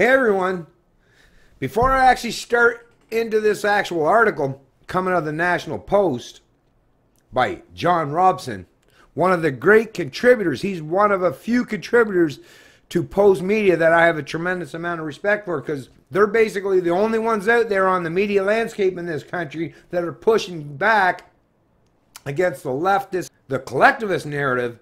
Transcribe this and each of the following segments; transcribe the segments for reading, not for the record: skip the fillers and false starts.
Hey everyone, before I actually start into this actual article coming out of the National Post by John Robson, one of the great contributors, he's one of a few contributors to Post Media that I have a tremendous amount of respect for, because they're basically the only ones out there on the media landscape in this country that are pushing back against the leftist, the collectivist narrative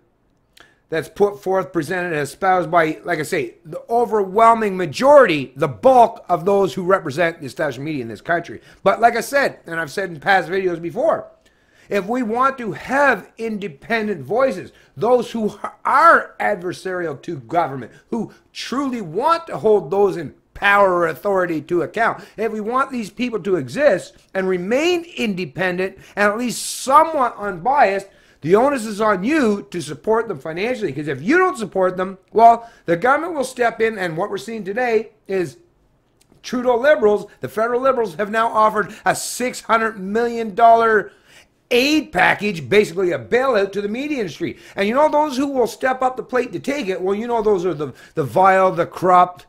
that's put forth, presented, and espoused by, like I say, the overwhelming majority, the bulk of those who represent the established media in this country. But like I said, and I've said in past videos before, if we want to have independent voices, those who are adversarial to government, who truly want to hold those in power or authority to account, if we want these people to exist and remain independent and at least somewhat unbiased, the onus is on you to support them financially, because if you don't support them, well, the government will step in, and what we're seeing today is Trudeau Liberals, the federal Liberals, have now offered a $600 million aid package, basically a bailout to the media industry. And you know those who will step up the plate to take it, well, you know those are the vile, the corrupt,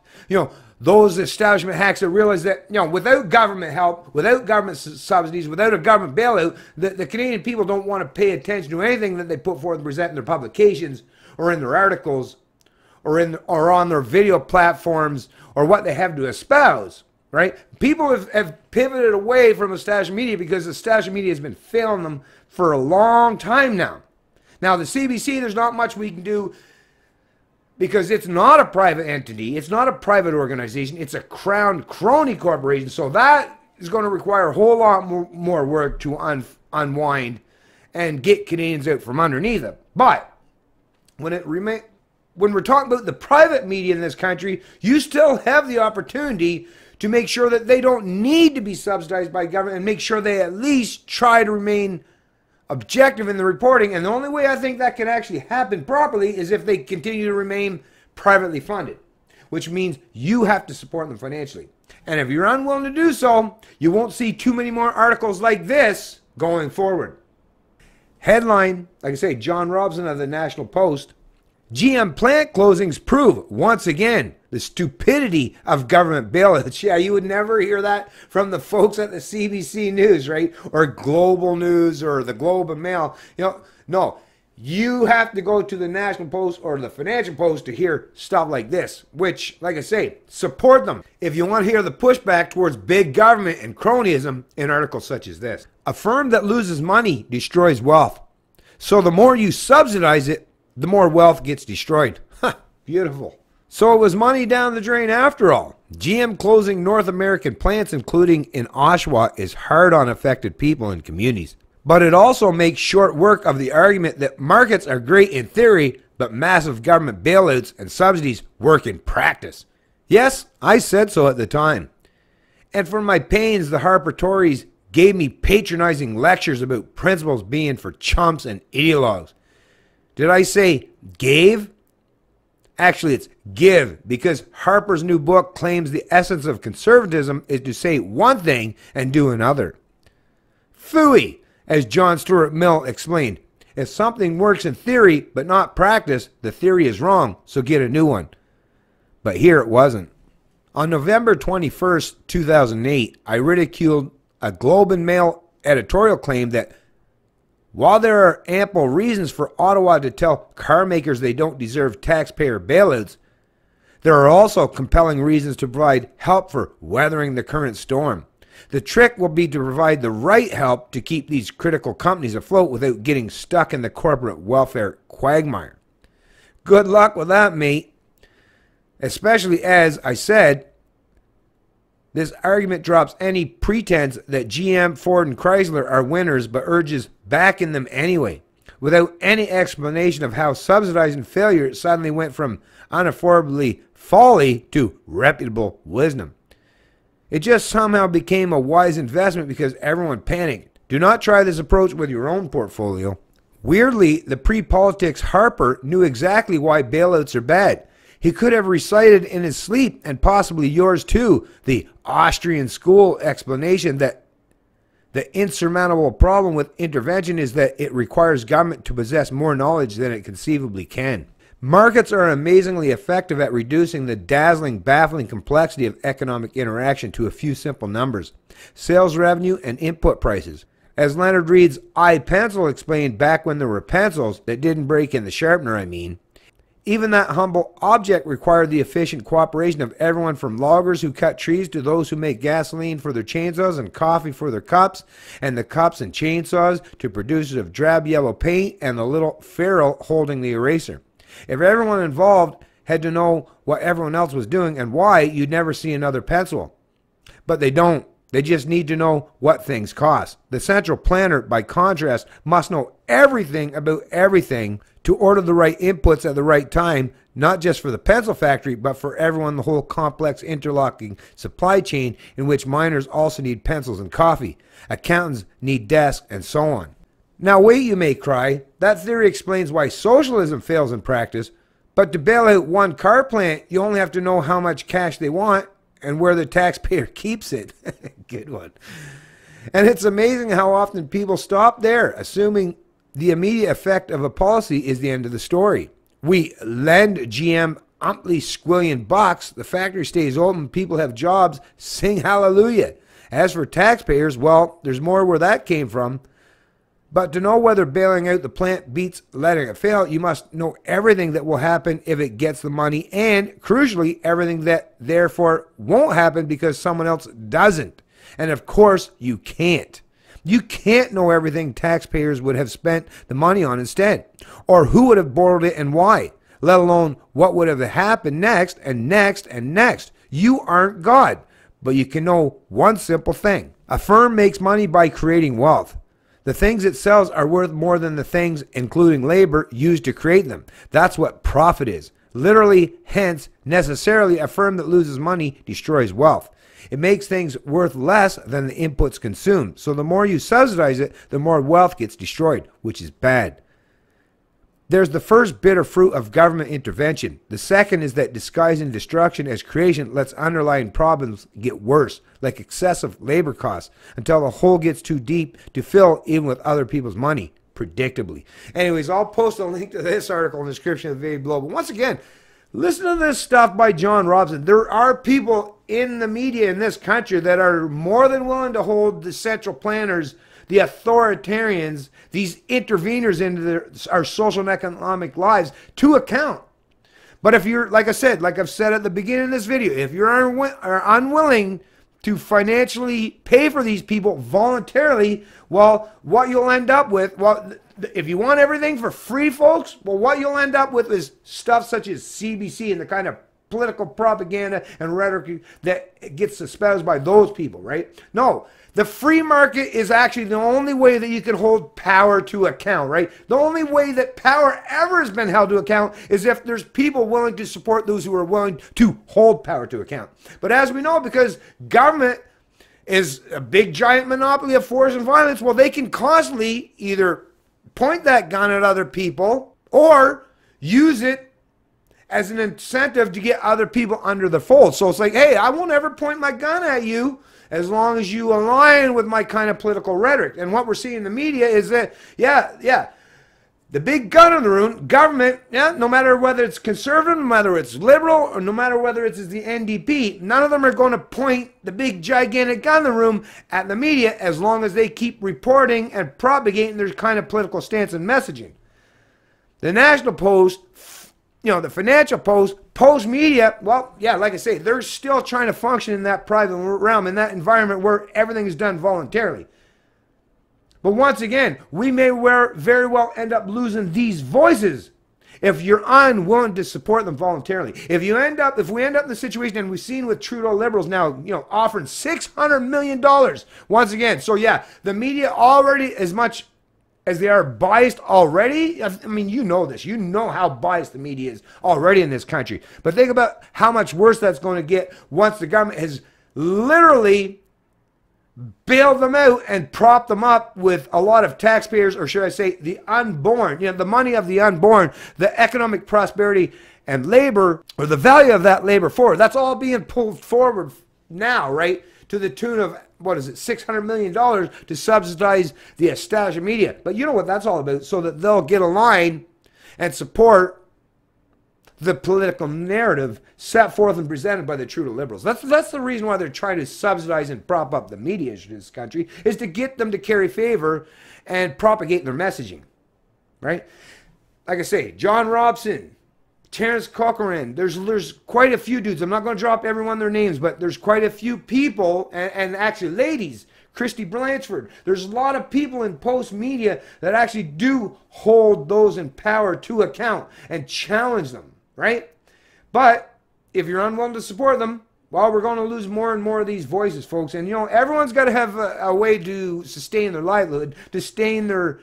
those establishment hacks that realize that, without government help, without government subsidies, without a government bailout, the Canadian people don't want to pay attention to anything that they put forth and present in their publications or in their articles or on their video platforms or what they have to espouse, right? People have pivoted away from established media because established media has been failing them for a long time now. Now, the CBC, there's not much we can do, because it's not a private entity, it's not a private organization, it's a crown crony corporation. So that is going to require a whole lot more work to unwind and get Canadians out from underneath it. But when we're talking about the private media in this country, you still have the opportunity to make sure that they don't need to be subsidized by government, and make sure they at least try to remain objective in the reporting. And the only way I think that can actually happen properly is if they continue to remain privately funded, which means you have to support them financially. And if you're unwilling to do so, you won't see too many more articles like this going forward. Headline, like I say, John Robson of the National Post: GM plant closings prove once again the stupidity of government bailouts. Yeah, you would never hear that from the folks at the CBC News, right? Or Global News or the Globe and Mail. No. You have to go to the National Post or the Financial Post to hear stuff like this, which, like I say, support them if you want to hear the pushback towards big government and cronyism in articles such as this. A firm that loses money destroys wealth. So the more you subsidize it, the more wealth gets destroyed. Beautiful. So it was money down the drain after all. GM closing North American plants, including in Oshawa, is hard on affected people and communities. But it also makes short work of the argument that markets are great in theory, but massive government bailouts and subsidies work in practice. Yes, I said so at the time. And for my pains, the Harper Tories gave me patronizing lectures about principles being for chumps and ideologues. Did I say gave? Actually, it's give, because Harper's new book claims the essence of conservatism is to say one thing and do another. Phooey, as John Stuart Mill explained. If something works in theory but not practice, the theory is wrong, so get a new one. But here it wasn't. On November 21st, 2008, I ridiculed a Globe and Mail editorial claim that while there are ample reasons for Ottawa to tell car makers they don't deserve taxpayer bailouts, there are also compelling reasons to provide help for weathering the current storm. The trick will be to provide the right help to keep these critical companies afloat without getting stuck in the corporate welfare quagmire. Good luck with that, mate. Especially as I said, this argument drops any pretense that GM, Ford, and Chrysler are winners, but urges backing them anyway, without any explanation of how subsidizing failure suddenly went from unaffordably folly to reputable wisdom. It just somehow became a wise investment because everyone panicked. Do not try this approach with your own portfolio. Weirdly, the pre-politics Harper knew exactly why bailouts are bad. He could have recited in his sleep, and possibly yours too, the Austrian school explanation that the insurmountable problem with intervention is that it requires government to possess more knowledge than it conceivably can. Markets are amazingly effective at reducing the dazzling, baffling complexity of economic interaction to a few simple numbers: sales revenue and input prices. As Leonard Reed's iPencil explained back when there were pencils that didn't break in the sharpener, even that humble object required the efficient cooperation of everyone from loggers who cut trees to those who make gasoline for their chainsaws and coffee for their cups, and the cups and chainsaws to producers of drab yellow paint and the little ferrule holding the eraser. If everyone involved had to know what everyone else was doing and why, you'd never see another pencil. But they don't. They just need to know what things cost. The central planner, by contrast, must know everything about everything to order the right inputs at the right time, not just for the pencil factory, but for everyone, the whole complex interlocking supply chain in which miners also need pencils and coffee, accountants need desks, and so on. Now wait, you may cry. That theory explains why socialism fails in practice, but to bail out one car plant, you only have to know how much cash they want and where the taxpayer keeps it. Good one. And it's amazing how often people stop there, assuming the immediate effect of a policy is the end of the story. We lend GM umpty squillion bucks, the factory stays open, people have jobs, sing hallelujah. As for taxpayers, well, there's more where that came from. But to know whether bailing out the plant beats letting it fail, you must know everything that will happen if it gets the money, and, crucially, everything that therefore won't happen because someone else doesn't. And of course, you can't. You can't know everything taxpayers would have spent the money on instead, or who would have borrowed it and why, let alone what would have happened next and next and next. You aren't God, but you can know one simple thing. A firm makes money by creating wealth. The things it sells are worth more than the things, including labor, used to create them. That's what profit is. Literally, hence, necessarily, a firm that loses money destroys wealth. It makes things worth less than the inputs consumed. So the more you subsidize it, the more wealth gets destroyed, which is bad. There's the first bitter fruit of government intervention. The second is that disguising destruction as creation lets underlying problems get worse, like excessive labor costs, until the hole gets too deep to fill even with other people's money, predictably. Anyways, I'll post a link to this article in the description of the video below. But once again, listen to this stuff by John Robson. There are people in the media in this country that are more than willing to hold the central planners, the authoritarians, these interveners into our social and economic lives to account. But if you're, like I said, like I've said at the beginning of this video, if you're unwilling to financially pay for these people voluntarily, well, what you'll end up with, well, if you want everything for free, folks, well, what you'll end up with is stuff such as CBC and the kind of political propaganda and rhetoric that gets espoused by those people, right? No. The free market is actually the only way that you can hold power to account, right? The only way that power ever has been held to account is if there's people willing to support those who are willing to hold power to account. But as we know, because government is a big giant monopoly of force and violence, well, they can constantly either point that gun at other people or use it as an incentive to get other people under the fold. So it's like, hey, I won't ever point my gun at you as long as you align with my kind of political rhetoric. And what we're seeing in the media is that, the big gun in the room, government, no matter whether it's conservative, no matter it's liberal, or no matter whether it's the NDP, none of them are going to point the big gigantic gun in the room at the media as long as they keep reporting and propagating their kind of political stance and messaging. The National Post, the Financial Post, Post Media, well, like I say, they're still trying to function in that private realm, in that environment where everything is done voluntarily. But once again, we may very well end up losing these voices if you're unwilling to support them voluntarily. If we end up in the situation, and we've seen with Trudeau Liberals now, offering $600 million once again. So the media already, as much as they are biased already. I mean, you know this. You know how biased the media is already in this country. But think about how much worse that's going to get once the government has literally bailed them out and propped them up with a lot of taxpayers, or should I say the unborn, the money of the unborn, the economic prosperity and labor, or the value of that labor forward. That's all being pulled forward now, right? To the tune of, what is it, $600 million to subsidize the established media. But you know what that's all about, so that they'll get a line and support the political narrative set forth and presented by the true liberals. That's the reason why they're trying to subsidize and prop up the media in this country, is to get them to carry favor and propagate their messaging, right? Like I say, John Robson, Terence Corcoran, there's quite a few dudes. I'm not going to drop everyone their names, but there's quite a few people, and actually ladies, Christy Blanchford. There's a lot of people in post media that actually do hold those in power to account and challenge them, right? But if you're unwilling to support them, well, we're going to lose more and more of these voices, folks. And, you know, everyone's got to have a way to sustain their livelihood, to sustain their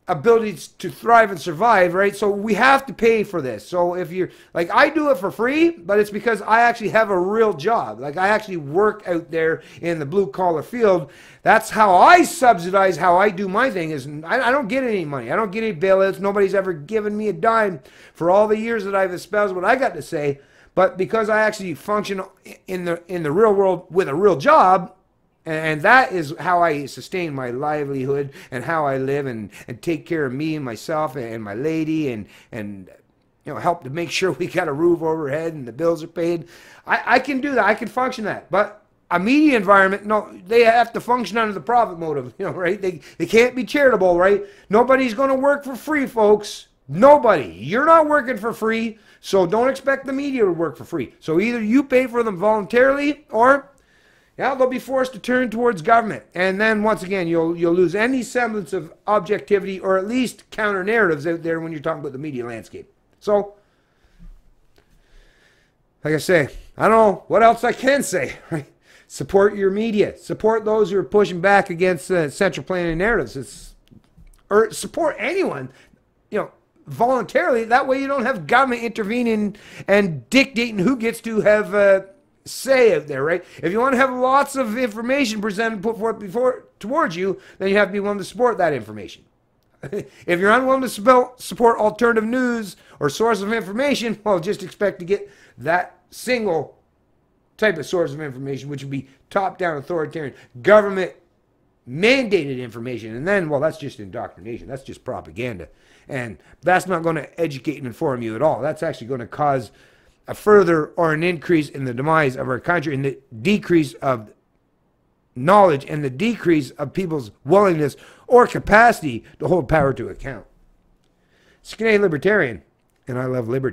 ability to thrive and survive, right? So we have to pay for this. So if you're like, I do it for free, but it's because I actually have a real job. Like, I actually work out there in the blue collar field. That's how I subsidize how I do my thing. Is I don't get any money. I don't get any bailouts. Nobody's ever given me a dime for all the years that I've espoused what I got to say. But because I actually function in the real world with a real job, and that is how I sustain my livelihood and how I live and take care of me and myself and my lady and you know, help to make sure we got a roof overhead and the bills are paid. I can do that. I can function that. But a media environment, no, they have to function under the profit motive, you know, right? They can't be charitable, right? Nobody's going to work for free, folks. Nobody. You're not working for free, so don't expect the media to work for free. So either you pay for them voluntarily, or yeah, they'll be forced to turn towards government. And then, once again, you'll lose any semblance of objectivity, or at least counter narratives out there when you're talking about the media landscape. So, like I say, I don't know what else I can say, right? Support your media. Support those who are pushing back against central planning narratives. Or support anyone, you know, voluntarily. That way you don't have government intervening and dictating who gets to have say out there, right? If you want to have lots of information presented, put forth towards you, then you have to be willing to support that information. If you're unwilling to support alternative news or source of information, well, just expect to get that single type of source of information, which would be top-down authoritarian government mandated information. And then, well, that's just indoctrination. That's just propaganda. And that's not going to educate and inform you at all. That's actually going to cause a further or an increase in the demise of our country, and the decrease of knowledge and the decrease of people's willingness or capacity to hold power to account. It's Canadian Libertarian, and I love liberty.